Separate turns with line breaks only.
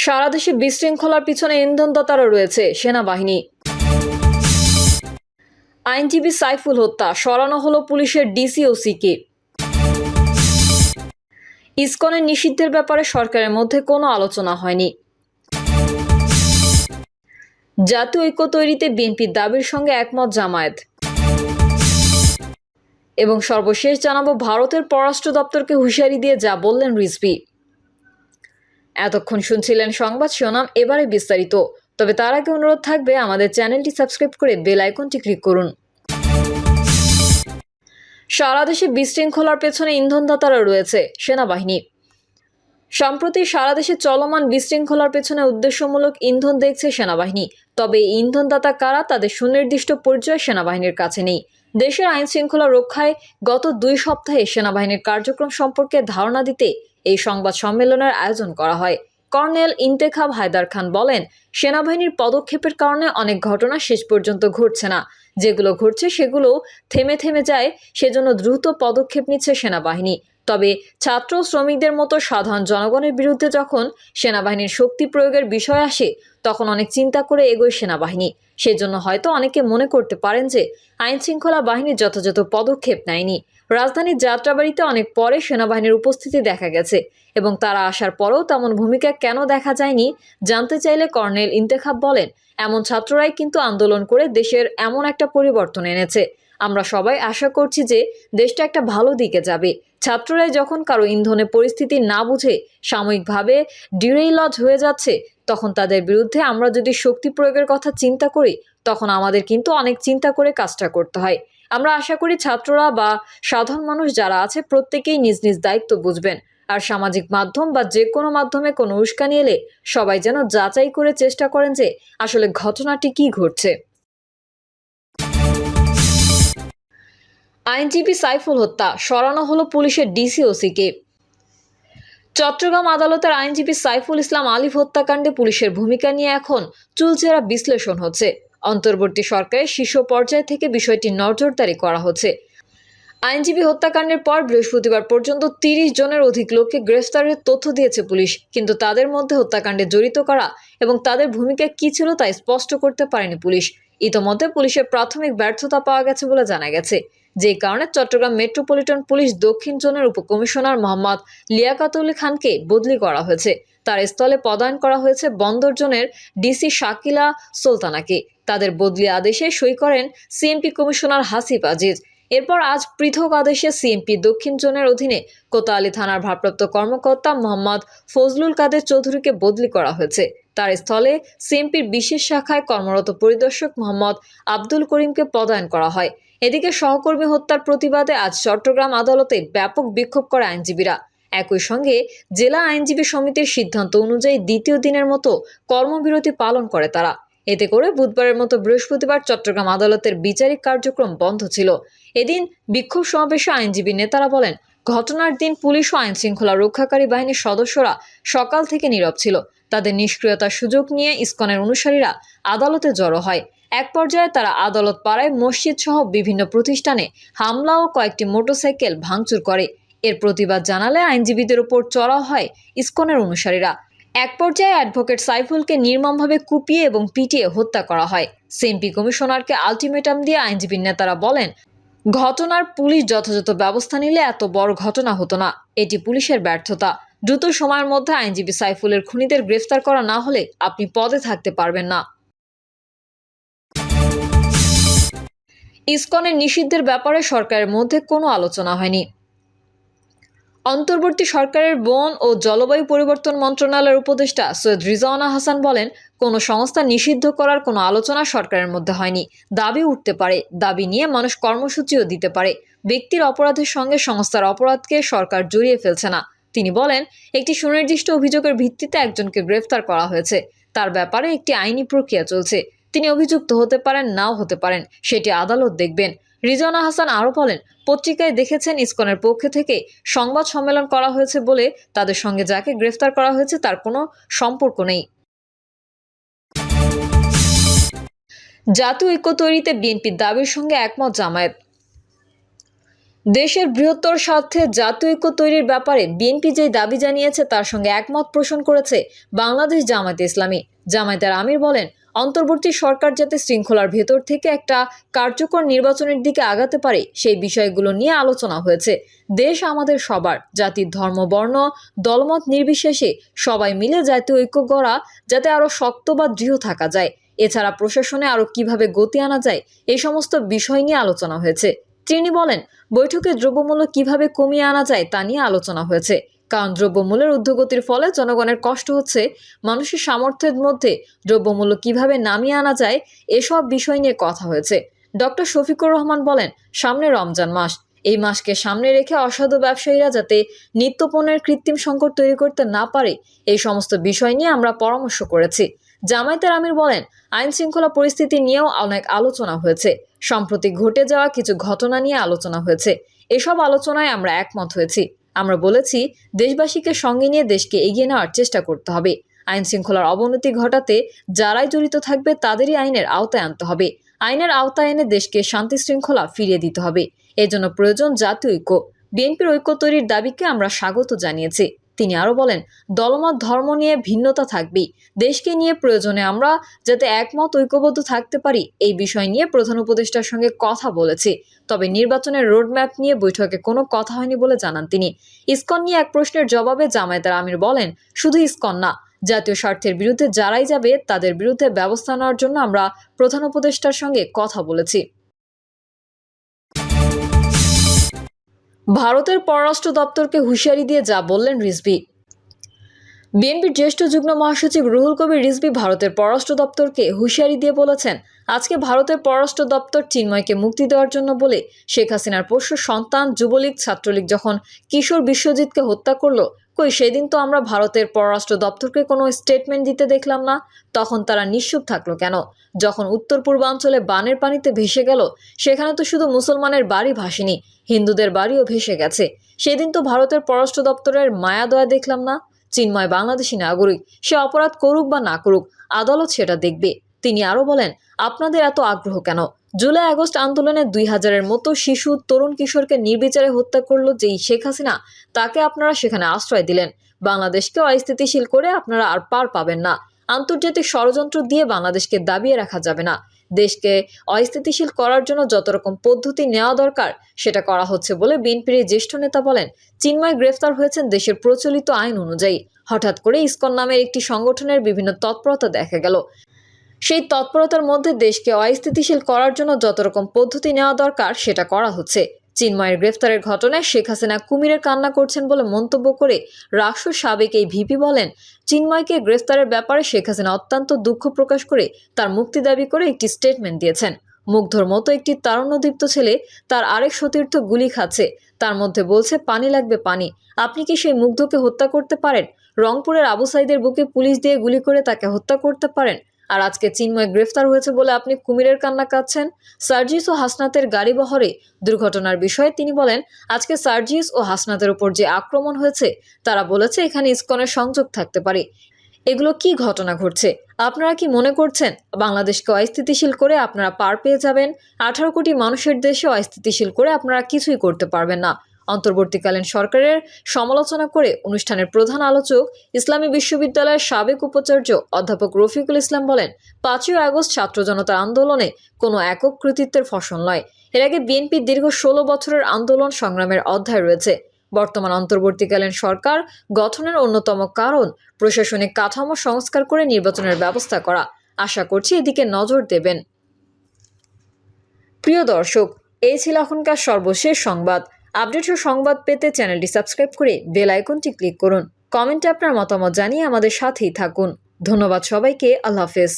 সারা দেশে বিশৃঙ্খলার পিছনে ইন্ধনদাতারা রয়েছে সেনাবাহিনী। আইনজীবী সাইফুল হত্যা, সরানো হলো পুলিশের ডিসি ও সিকে। ইসকনের নিষিদ্ধের ব্যাপারে সরকারের মধ্যে কোনো আলোচনা হয়নি। জাতীয় ঐক্য তৈরিতে বিএনপির দাবির সঙ্গে একমত জামায়াত। এবং সর্বশেষ জানাবো ভারতের পররাষ্ট্র দপ্তরকে হুঁশিয়ারি দিয়ে যা বললেন রিজভী। এতক্ষণ শুনছিলেন সংবাদ শিরোনাম, এবারে বিস্তারিত। তবে তার আগে অনুরোধ থাকবে আমাদের চ্যানেলটি সাবস্ক্রাইব করে বেল আইকনটি ক্লিক করুন। সারা দেশে বিশৃঙ্খলার পেছনে ইন্ধনদাতারা রয়েছে সেনাবাহিনী। সম্প্রতি সারা দেশে চলমান বিশৃঙ্খলার পেছনে উদ্দেশ্যমূলক ইন্ধন দেখছে সেনাবাহিনী। তবে এই ইন্ধনদাতা কারা, তাদের সুনির্দিষ্ট পরিচয় সেনাবাহিনীর কাছে নেই। দেশের আইন শৃঙ্খলা রক্ষায় গত 2 সপ্তাহে সেনাবাহিনীর কার্যক্রম সম্পর্কে ধারণা দিতে এই সংবাদ সম্মেলনের আয়োজন করা হয়। কর্নেল ইন্তেখাব হায়দার খান বলেন, সেনাবাহিনীর পদক্ষেপের কারণে অনেক ঘটনা শেষ পর্যন্ত ঘটছে না। যেগুলো ঘটছে সেগুলো থেমে থেমে যায়, সেজন্য দ্রুত পদক্ষেপ নিচ্ছে সেনাবাহিনী। তবে ছাত্র শ্রমিকদের মতো সাধারণ জনগণের বিরুদ্ধে যখন সেনাবাহিনীর শক্তি প্রয়োগের বিষয় আসে, তখন অনেক চিন্তা করে এগোয় সেনাবাহিনী। সেজন্য হয়তো অনেকে মনে করতে পারেন যে আইন শৃঙ্খলা বাহিনী যথাযথ পদক্ষেপ নেয়নি। রাজধানীর যাত্রাবাড়িতে অনেক পরে সেনাবাহিনীর উপস্থিতি দেখা গেছে এবং তারা আসার পরেও তেমন ভূমিকা কেন দেখা যায়নি জানতে চাইলে কর্নেল ইন্তেখাব বলেন, এমন ছাত্ররাই কিন্তু আন্দোলন করে দেশের এমন একটা পরিবর্তন এনেছে। আমরা সবাই আশা করছি যে দেশটা একটা ভালো দিকে যাবে। ছাত্ররাই যখন কারো ইন্ধনে পরিস্থিতি না বুঝে সাময়িকভাবে ডিরেইলজ হয়ে যাচ্ছে, তখন তাদের বিরুদ্ধে আমরা যদি শক্তি প্রয়োগের কথা চিন্তা করি, তখন আমাদের কিন্তু অনেক চিন্তা করে কাজটা করতে হয়। আমরা আশা করি ছাত্ররা বা সাধারণ মানুষ যারা আছে প্রত্যেকেই নিজ নিজ দায়িত্ব বুঝবেন। আর সামাজিক মাধ্যম বা যে কোনো মাধ্যমে কোনো উস্কানি এলে সবাই যেন যাচাই করে চেষ্টা করেন যে আসলে ঘটনাটি কি ঘটছে। আইনজীবী সাইফুল হত্যা, সরানো হলো পুলিশের ডিসি ও সিকে। চট্টগ্রাম আদালতের আইনজীবী সাইফুল ইসলাম আলিফ হত্যাকাণ্ডে পুলিশের ভূমিকা নিয়ে এখন চুলচেরা বিশ্লেষণ হচ্ছে। অন্তর্বর্তী সরকারের শীর্ষ পর্যায় থেকে বিষয়টি নজরদারি করা হচ্ছে। আইনজীবী হত্যাকাণ্ডের পর বৃহস্পতিবার পর্যন্ত 30 জনের অধিক লোককে গ্রেফতারের তথ্য দিয়েছে পুলিশ, কিন্তু তাদের মধ্যে হত্যাকাণ্ডে জড়িত করা এবং তাদের ভূমিকা কী ছিল তা স্পষ্ট করতে পারেনি পুলিশ। ইতোমধ্যে পুলিশের প্রাথমিক ব্যর্থতা পাওয়া গেছে বলে জানা গেছে, যে কারণে চট্টগ্রাম মেট্রোপলিটন পুলিশ দক্ষিণ জোনের উপকমিশনার মোহাম্মদ লিয়াকাতুল খানকে বদলি করা হয়েছে। তার স্থলে পদায়ন করা হয়েছে বন্দর জোনের ডিসি শাকিলা সুলতানাকে। তাদের বদলি আদেশে সই করেন সিএমপি কমিশনার হাসিব আজিজ। এরপর আজ পৃথক আদেশে সিএমপি দক্ষিণ জোনের অধীনে কোতোয়ালি থানার ভারপ্রাপ্ত কর্মকর্তা মোহাম্মদ ফজলুল কাদের চৌধুরীকে বদলি করা হয়েছে। তার স্থলে সিএমপির বিশেষ শাখায় কর্মরত পরিদর্শক মোহাম্মদ আব্দুল করিমকে পদায়ন করা হয়। এদিকে সহকর্মী হত্যার প্রতিবাদে আজ চট্টগ্রাম আদালতে ব্যাপক বিক্ষোভ করে আইনজীবীরা। একই সঙ্গে জেলা আইনজীবী সমিতির সিদ্ধান্ত অনুযায়ী দ্বিতীয় দিনের মতো কর্মবিরতি পালন করে তারা। এতে করে বুধবারের মতো বৃহস্পতিবার চট্টগ্রাম আদালতের বিচারিক কার্যক্রম বন্ধ ছিল। এদিন বিক্ষোভ সমাবেশে আইনজীবী নেতারা বলেন, ঘটনার দিন পুলিশ ও আইন শৃঙ্খলা রক্ষাকারী বাহিনীর সদস্যরা সকাল থেকে নীরব ছিল। তাদের নিষ্ক্রিয়তার সুযোগ নিয়ে ইসকনের অনুসারীরা আদালতে জড়ো হয়। এক পর্যায়ে তারা আদালত পাড়ায় মসজিদ সহ বিভিন্ন প্রতিষ্ঠানে হামলা ও কয়েকটি মোটরসাইকেল ভাঙচুর করে। এর প্রতিবাদ জানালে আইনজীবীদের উপর চড়াও হয় ইসকনের অনুসারীরা। এক পর্যায়ে অ্যাডভোকেট সাইফুলকে নির্মমভাবে কুপিয়ে এবং পিটিয়ে হত্যা করা হয়। সিএমপি কমিশনারকে আলটিমেটাম দিয়ে আইনজীবী নেতারা বলেন, ঘটনার পুলিশ যথাযথ ব্যবস্থা নিলে এত বড় ঘটনা হতো না। এটি পুলিশের ব্যর্থতা। দ্রুত সময়ের মধ্যে আইনজীবী সাইফুলের খুনিদের গ্রেফতার করা না হলে আপনি পদে থাকতে পারবেন না। ইসকনের নিষিদ্ধের ব্যাপারে সরকারের মধ্যে কোনো আলোচনা হয়নি। অন্তর্বর্তী সরকারের বন ও জলবায়ু পরিবর্তন মন্ত্রণালয়ের উপদেষ্টা সৈয়দ রিজওয়ানা হাসান বলেন, কোনো সংস্থা নিষিদ্ধ করার কোনো আলোচনা সরকারের মধ্যে হয়নি। দাবি উঠতে পারে, দাবি নিয়ে মানুষ কর্মসূচিও দিতে পারে। ব্যক্তির অপরাধের সঙ্গে সংস্থার অপরাধকে সরকার জড়িয়ে ফেলছে না। তিনি বলেন, একটি সুনির্দিষ্ট অভিযোগের ভিত্তিতে একজনকে গ্রেফতার করা হয়েছে। তার ব্যাপারে একটি আইনি প্রক্রিয়া চলছে। তিনি অভিযুক্ত হতে পারেন, নাও হতে পারেন, সেটি আদালত দেখবেন। রিজওয়ানা হাসান আরও বলেন, পত্রিকায় দেখেছেন ইসকনের পক্ষ থেকে সংবাদ সম্মেলন করা হয়েছে বলে তাদের সঙ্গে যাকে গ্রেফতার করা হয়েছে তার কোনো সম্পর্ক নেই। জাতীয় ঐক্য তৈরিতে বিএনপির দাবির সঙ্গে একমত জামায়াত। দেশের বৃহত্তর স্বার্থে জাতীয় ঐক্য তৈরির ব্যাপারে বিএনপি যে দাবি জানিয়েছে তার সঙ্গে একমত পোষণ করেছে বাংলাদেশ জামায়াতে ইসলামী। জামায়াতের আমির বলেন, অন্তর্বর্তী সরকার যাতে শৃঙ্খলার ভেতর থেকে একটা কার্যকর নির্বাচনের দিকে আগাতে পারে সেই বিষয়গুলো নিয়ে আলোচনা হয়েছে। দেশ আমাদের সবার, জাতির ধর্ম বর্ণ দলমত নির্বিশেষে সবাই মিলে জাতীয় ঐক্য গড়া যাতে আরো শক্ত বা দৃঢ় থাকা যায়। এছাড়া প্রশাসনে আরো কিভাবে গতি আনা যায় এই সমস্ত বিষয় নিয়ে আলোচনা হয়েছে। তিনি বলেন, বৈঠকে দ্রব্যমূল্য কিভাবে কমিয়ে আনা যায় তা নিয়ে আলোচনা হয়েছে, কারণ দ্রব্যমূল্যের ঊর্ধ্বগতির ফলে জনগণের কষ্ট হচ্ছে। মানুষের সামর্থ্যের মধ্যে দ্রব্যমূল্য কিভাবে নামিয়ে আনা যায় এসব বিষয় নিয়ে কথা হয়েছে। ডক্টর শফিকুর রহমান বলেন, সামনে রমজান মাস, এই মাসকে সামনে রেখে অসাধু ব্যবসায়ীরা যাতে নিত্যপণ্যের কৃত্রিম সংকট তৈরি করতে না পারে এই সমস্ত বিষয় নিয়ে আমরা পরামর্শ করেছি। জামায়াতের আমির বলেন, আইন শৃঙ্খলা পরিস্থিতি নিয়েও অনেক আলোচনা হয়েছে। সম্প্রতি ঘটে যাওয়া কিছু ঘটনা নিয়ে আলোচনা হয়েছে। এসব আলোচনায় আমরা একমত হয়েছি। আমরা বলেছি, দেশবাসীকে সঙ্গে নিয়ে দেশকে এগিয়ে নেওয়ার চেষ্টা করতে হবে। আইন শৃঙ্খলার অবনতি ঘটাতে যারাই জড়িত থাকবে তাদেরই আইনের আওতায় আনতে হবে। আইনের আওতায় এনে দেশকে শান্তি শৃঙ্খলা ফিরিয়ে দিতে হবে। এজন্য প্রয়োজন জাতীয় ঐক্য। বিএনপির ঐক্য তৈরির দাবিকে আমরা স্বাগত জানিয়েছি। তিনি আরো বলেন, দলমত ধর্ম নিয়ে ভিন্নতা থাকবেই, দেশকে নিয়ে প্রয়োজনে আমরা যাতে একমত ঐক্যবদ্ধ থাকতে পারি এই বিষয় নিয়ে প্রধান উপদেষ্টার সঙ্গে কথা বলেছি। তবে নির্বাচনের রোডম্যাপ নিয়ে বৈঠকে কোনো কথা হয়নি বলে জানান তিনি। ইসকন নিয়ে এক প্রশ্নের জবাবে জামায়াতের আমির বলেন, শুধু ইসকন না, জাতীয় স্বার্থের বিরুদ্ধে যারাই যাবে তাদের বিরুদ্ধে ব্যবস্থা নেওয়ার জন্য আমরা প্রধান উপদেষ্টার সঙ্গে কথা বলেছি। ভারতের পররাষ্ট্র দপ্তরকে হুঁশিয়ারি দিয়ে যা বললেন রিজভী। বিএনপির জ্যেষ্ঠ যুগ্ম মহাসচিব রুহুল কবির রিজভী ভারতের পররাষ্ট্র দপ্তরকে হুঁশিয়ারি দিয়ে বলেছেন, আজকে ভারতের পররাষ্ট্র দপ্তর চিন্ময়কে মুক্তি দেওয়ার জন্য বলে শেখ হাসিনার পোষ্য সন্তান যুবলীগ ছাত্রলীগ যখন কিশোর বিশ্বজিৎকে হত্যা করলো, কই সেদিন তো আমরা ভারতের পররাষ্ট্র দপ্তরকে কোনো স্টেটমেন্ট দিতে দেখলাম না। তখন তারা নিশ্চুপ থাকলো কেন? যখন উত্তর পূর্বাঞ্চলে বানের পানিতে ভেসে গেল, সেখানে তো শুধু মুসলমানের বাড়ি ভাসেনি, হিন্দুদের বাড়িও ভেসে গেছে। সেদিন তো ভারতের পররাষ্ট্র দপ্তরের মায়া দয়া দেখলাম না। চিন্ময় বাংলাদেশি নাগরিক, সে অপরাধ করুক বা না করুক, আদালত সেটা দেখবে। তিনি আরো বলেন, আপনাদের এত আগ্রহ কেন? জুলাই আগস্ট আন্দোলনে 2000-এর মতো শিশু তরুণ কিশোরকে নির্বিচারে হত্যা করলো যেই শেখ হাসিনা, তাকে আপনারা সেখানে আশ্রয় দিলেন। বাংলাদেশকে অস্থিতিশীল করে আপনারা আর পার পাবেন না। আন্তর্জাতিক ষড়যন্ত্র দিয়ে বাংলাদেশকে দাবিয়ে রাখা যাবে না। দেশকে অস্থিতিশীল করার জন্য যত রকম পদ্ধতি নেওয়া দরকার সেটা করা হচ্ছে বলে বিএনপির জ্যেষ্ঠ নেতা বলেন। চিন্ময় গ্রেফতার হয়েছেন দেশের প্রচলিত আইন অনুযায়ী। হঠাৎ করে ইসকন নামের একটি সংগঠনের বিভিন্ন তৎপরতা দেখা গেল। সেই তৎপরতার মধ্যে দেশকে অস্থিতিশীল করার জন্য যত রকম পদ্ধতি নেওয়া দরকার সেটা করা হচ্ছে। চিন্ময়ের গ্রেফতারের ঘটনায় শেখ হাসিনা কুমিরের কান্না করছেন বলে মন্তব্য করে রাষ্ট্র সাবেক এই ভিপি বলেন, চিন্ময়কে গ্রেফতারের ব্যাপারে শেখ হাসিনা অত্যন্ত দুঃখ প্রকাশ করে তার মুক্তি দাবি করে একটি স্টেটমেন্ট দিয়েছেন। মুগ্ধর মতো একটি তারুণ্যদীপ্ত ছেলে তার আরেক সতীর্থ গুলি খাচ্ছে, তার মধ্যে বলছে পানি লাগবে পানি। আপনি কি সেই মুগ্ধকে হত্যা করতে পারেন? রংপুরের আবু সাইদের বুকে পুলিশ দিয়ে গুলি করে তাকে হত্যা করতে পারেন? আর আজকে চিন্ময় গ্রেফতার হয়েছে বলে আপনি কুমিরের কান্না কাঁদছেন। সার্জিস ও হাসনাতের গাড়ি বহরে দুর্ঘটনার বিষয়ে তিনি বলেন, আজকে সার্জিস ও হাসনাতের উপর যে আক্রমণ হয়েছে তারা বলেছে এখানে ইসকনের সংযোগ থাকতে পারে। এগুলো কি ঘটনা ঘটছে? আপনারা কি মনে করছেন বাংলাদেশকে অস্থিতিশীল করে আপনারা পার পেয়ে যাবেন? 18 কোটি মানুষের দেশে অস্থিতিশীল করে আপনারা কিছুই করতে পারবেন না। অন্তর্বর্তীকালীন সরকারের সমালোচনা করে অনুষ্ঠানের প্রধান আলোচক ইসলামী বিশ্ববিদ্যালয়ের সাবেক উপাচার্য অধ্যাপক রফিকুল ইসলাম বলেন, 5ই আগস্ট ছাত্র জনতার আন্দোলনে কোনো একক কৃতিত্বের ফসল নয়। এর আগে বিএনপির দীর্ঘ 16 বছরের আন্দোলন সংগ্রামের অধ্যায় রয়েছে। বর্তমান অন্তর্বর্তীকালীন সরকার গঠনের অন্যতম কারণ প্রশাসনিক কাঠামো সংস্কার করে নির্বাচনের ব্যবস্থা করা। আশা করছি এদিকে নজর দেবেন। প্রিয় দর্শক, এই ছিল এখনকার সর্বশেষ সংবাদ। আপডেট ও সংবাদ পেতে চ্যানেলটি সাবস্ক্রাইব করে বেল আইকনটি ক্লিক করুন। কমেন্টে আপনার মতামত জানিয়ে আমাদের সাথেই থাকুন। ধন্যবাদ সবাইকে। আল্লাহ হাফেজ।